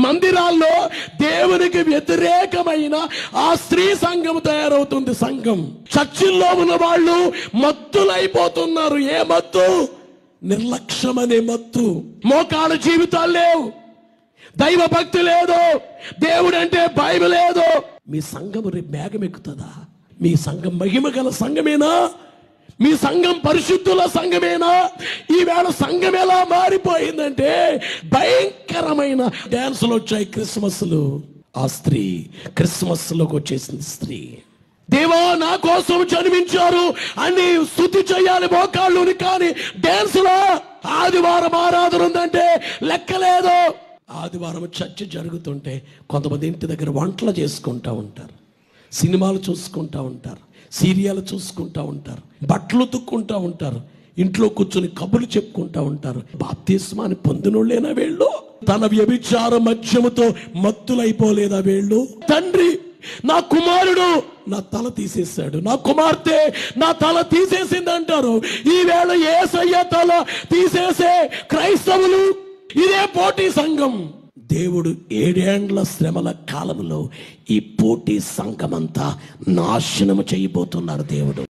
మందిరాల్లో దేవునికి వ్యతిరేకమైన ఆ స్త్రీ సంఘం తయారవుతుంది. సంఘం చర్చిల్లో ఉన్న వాళ్ళు మత్తులైపోతున్నారు. ఏ మత్తు? నిర్లక్ష్యం అనే మత్తు. మోకాళ్ళ జీవితాలు లేవు, దైవ భక్తి లేదు, దేవుడు అంటే భయం లేదు. మీ సంఘం రేపు మేఘం ఎక్కుతుందా? మీ సంఘం మహిమ గల సంఘమేనా? మీ సంఘం పరిశుద్ధుల సంఘమేనా? ఈవేళ సంఘం ఎలా మారిపోయిందంటే భయంకరమైన డాన్సులు వచ్చాయి. క్రిస్మస్లు. ఆ స్త్రీ క్రిస్మస్ లోకి వచ్చేసింది. స్త్రీ దేవా నా కోసం జన్మించారు అని స్తుతి చేయాలి మోకాళ్ళుని, కానీ డాన్సులో. ఆదివారం ఆరాధన ఉందంటే లెక్కలేదు. ఆదివారం చర్చ జరుగుతుంటే కొంతమంది ఇంటి దగ్గర వంటలు చేసుకుంటూ ఉంటారు, సినిమాలు చూసుకుంటూ ఉంటారు, సీరియల్ చూసుకుంటూ ఉంటారు, బట్టలు ఉతుక్కుంటూ ఉంటారు, ఇంట్లో కూర్చొని కబుర్లు చెప్పుకుంటూ ఉంటారు. బాప్తిస్మాని పొందినోళ్ళేనా వీళ్ళు? తన వ్యభిచార మద్యముతో మత్తులైపోలేదా వీళ్ళు? తండ్రి నా కుమారుడు నా తల తీసేశాడు, నా కుమార్తె నా తల తీసేసింది అంటారు. ఈవేళ యేసయ్య తల తీసేసే క్రైస్తవులు. ఇదే పోటీ సంఘం. దేవుడు 7 ఏండ్ల శ్రమల కాలంలో ఈ పోటీ సంఘమంతా నాశనము చేయబోతున్నారు దేవుడు.